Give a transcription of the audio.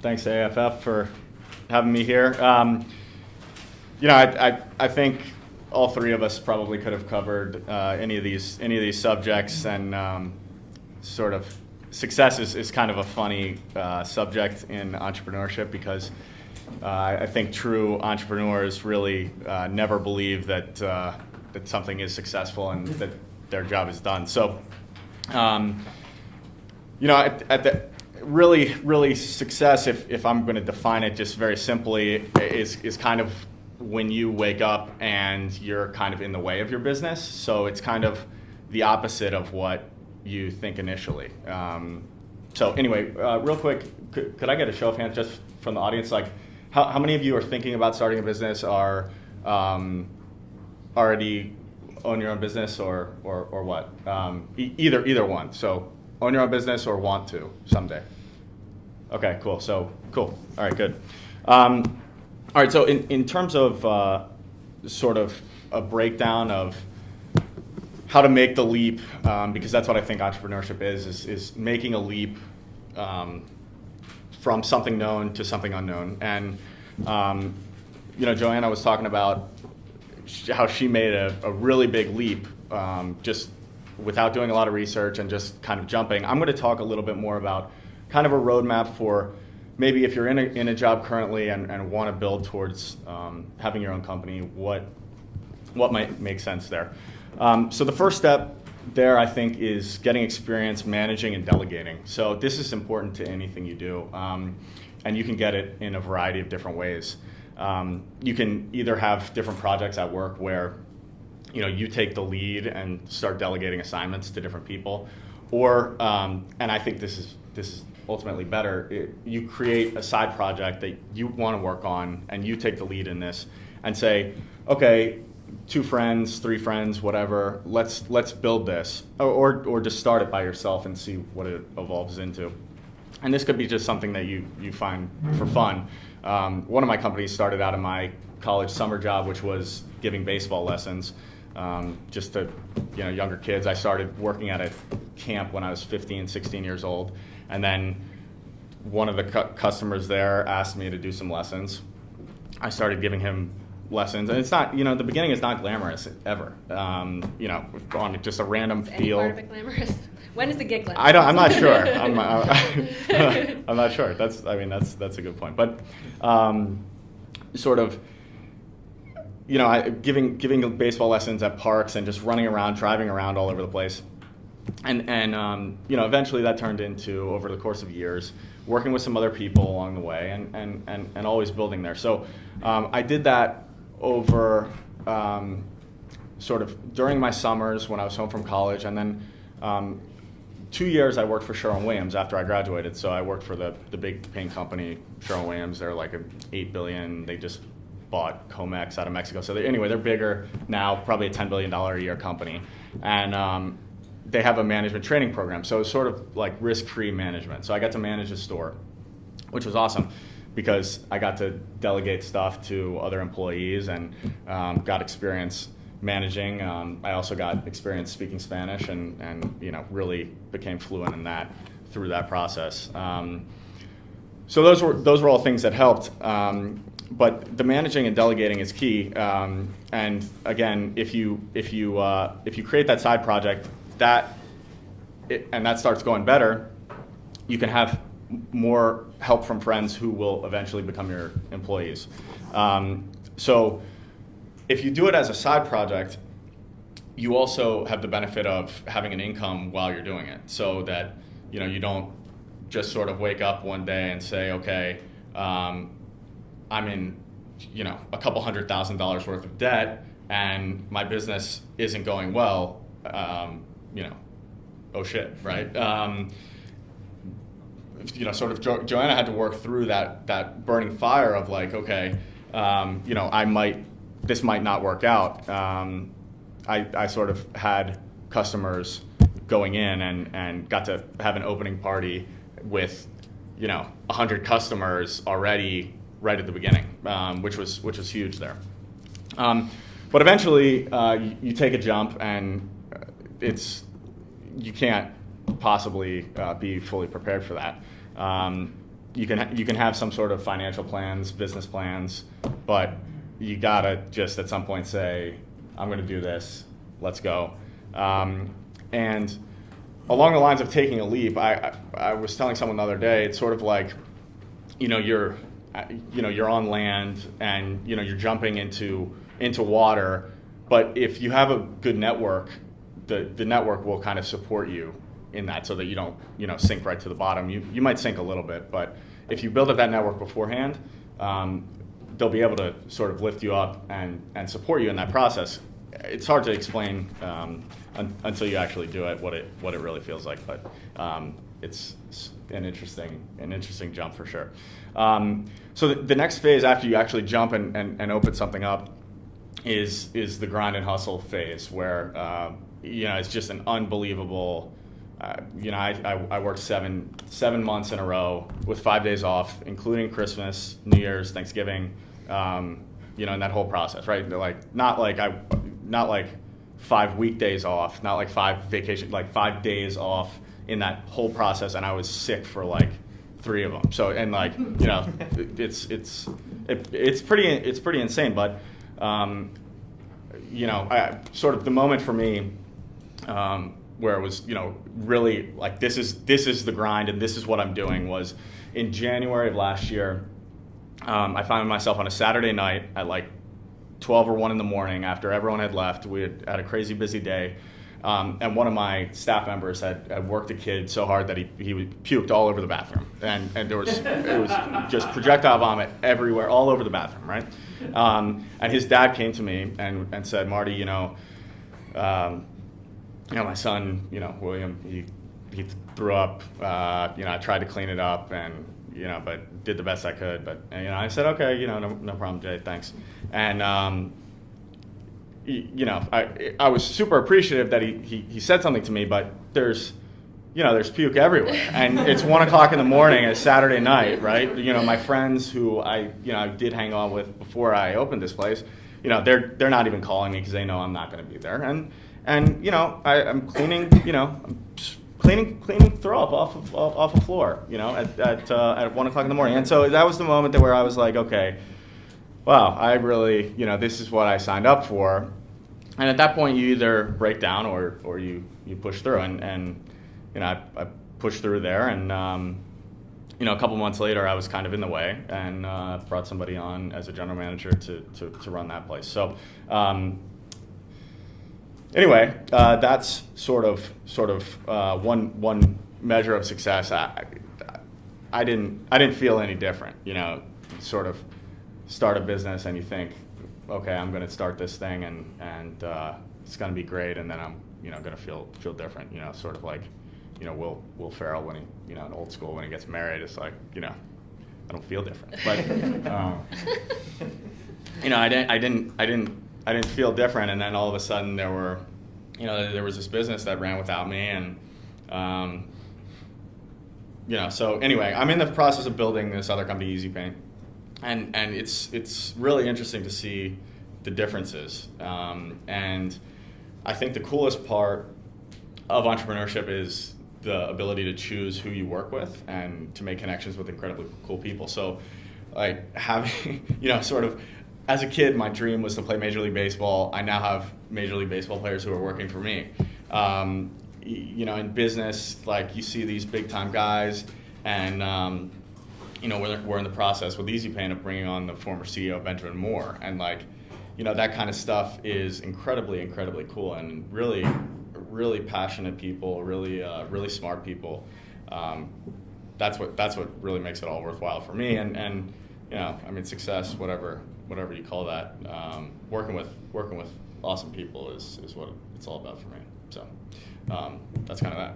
thanks to AFF for having me here. I think all three of us probably could have covered any of these subjects, and sort of success is kind of a funny subject in entrepreneurship, because I think true entrepreneurs really never believe that something is successful and that their job is done. So, at the really success, if I'm going to define it just very simply, is kind of when you wake up and you're kind of in the way of your business. So it's kind of the opposite of what you think initially. So anyway, real quick, could I get a show of hands just from the audience? Like, how many of you are thinking about starting a business, are already own your own business, or what? Either one. So own your own business or want to someday. Okay, cool. So cool. All right, good. All right. So in terms of sort of a breakdown of how to make the leap, because that's what I think entrepreneurship is making a leap from something known to something unknown. And Joanna was talking about how she made a really big leap just without doing a lot of research and just kind of jumping. I'm going to talk a little bit more about kind of a roadmap for maybe if you're in a job currently and want to build towards having your own company, what might make sense there. So the first step there, I think, is getting experience managing and delegating. So this is important to anything you do, and you can get it in a variety of different ways. You can either have different projects at work where you take the lead and start delegating assignments to different people, or and I think this is ultimately better. You create a side project that you want to work on, and you take the lead in this, and say, okay, 2 friends, 3 friends, whatever. Let's build this, or just start it by yourself and see what it evolves into. And this could be just something that you find for fun. One of my companies started out in my college summer job, which was giving baseball lessons just to younger kids. I started working at a camp when I was 15, 16 years old, and then one of the customers there asked me to do some lessons. I started giving him lessons, and it's not, the beginning is not glamorous ever. On just a random field. Any part of it glamorous? When is the gig glamorous? I'm not sure. I'm not sure. That's a good point. But sort of, giving baseball lessons at parks and just running around, driving around all over the place, and eventually that turned into, over the course of years, working with some other people along the way, and always building there. So I did that over sort of during my summers when I was home from college, and then 2 years I worked for Sherwin-Williams after I graduated. So I worked for the big paint company, Sherwin-Williams. They're like $8 billion. They just bought Comex out of Mexico. So they're bigger now, probably a $10 billion a year company. And they have a management training program. So it's sort of like risk-free management. So I got to manage a store, which was awesome, because I got to delegate stuff to other employees and got experience managing. I also got experience speaking Spanish, and really became fluent in that through that process. So those were all things that helped. But the managing and delegating is key. And again, if you create that side project, and that starts going better, you can have more help from friends who will eventually become your employees. So if you do it as a side project, you also have the benefit of having an income while you're doing it, so that you don't just sort of wake up one day and say, okay, I'm in a couple $100,000 worth of debt and my business isn't going well. Oh shit, right? Sort of Joanna had to work through that burning fire of like, okay, this might not work out. I sort of had customers going in and got to have an opening party with 100 customers already right at the beginning, which was huge there. But eventually you take a jump, and you can't possibly be fully prepared for that. you can have some sort of financial plans, business plans, but you gotta just at some point say, I'm going to do this. Let's go. And along the lines of taking a leap, I was telling someone the other day, it's sort of like, you're on land and you're jumping into water, but if you have a good network, the network will kind of support you in that, so that you don't sink right to the bottom. You might sink a little bit, but if you build up that network beforehand, they'll be able to sort of lift you up and support you in that process. It's hard to explain until you actually do it what it really feels like, but it's an interesting jump for sure. So the next phase after you actually jump and open something up is the grind and hustle phase, where it's just an unbelievable. I worked seven months in a row with 5 days off, including Christmas, New Year's, Thanksgiving. In that whole process, right? Not like 5 weekdays off, not like 5 vacation, like 5 days off in that whole process, and I was sick for like 3 of them. So it's pretty insane. But sort of the moment for me where it was really like this is the grind and this is what I'm doing was in January of last year. I found myself on a Saturday night at like 12 or 1 in the morning after everyone had left. We had had a crazy busy day. And one of my staff members had worked a kid so hard that he puked all over the bathroom. And it was just projectile vomit everywhere, all over the bathroom, right? And his dad came to me and said, Marty, my son, William, he threw up. I tried to clean it up and but did the best I could. But I said, okay, no problem, Jay, thanks. And I was super appreciative that he said something to me. But there's puke everywhere, and it's 1 o'clock in the morning, a Saturday night, right? My friends who I did hang on with before I opened this place, they're not even calling me because they know I'm not going to be there. And I'm cleaning, cleaning throw up off a floor, at 1 o'clock in the morning. And so that was the moment where I was like, okay, wow, I really, this is what I signed up for. And at that point, you either break down or you push through. And I pushed through there. And, a couple months later, I was kind of in the way and brought somebody on as a general manager to run that place. So, anyway, that's sort of one measure of success. I didn't feel any different. Sort of start a business and you think, okay, I'm going to start this thing and it's going to be great, and then I'm going to feel different. Sort of like Will Ferrell when he in Old School when he gets married. It's like I don't feel different, but I didn't feel different, and then all of a sudden there was this business that ran without me, and so anyway, I'm in the process of building this other company, EasyPaint, and it's really interesting to see the differences, and I think the coolest part of entrepreneurship is the ability to choose who you work with and to make connections with incredibly cool people. So like having sort of as a kid, my dream was to play Major League Baseball. I now have Major League Baseball players who are working for me. In business, like you see these big time guys, and we're in the process with EasyPaint of bringing on the former CEO Benjamin Moore, and that kind of stuff is incredibly cool, and really passionate people, really smart people. That's what really makes it all worthwhile for me, and success, whatever you call that, working with awesome people is what it's all about for me. So that's kind of that.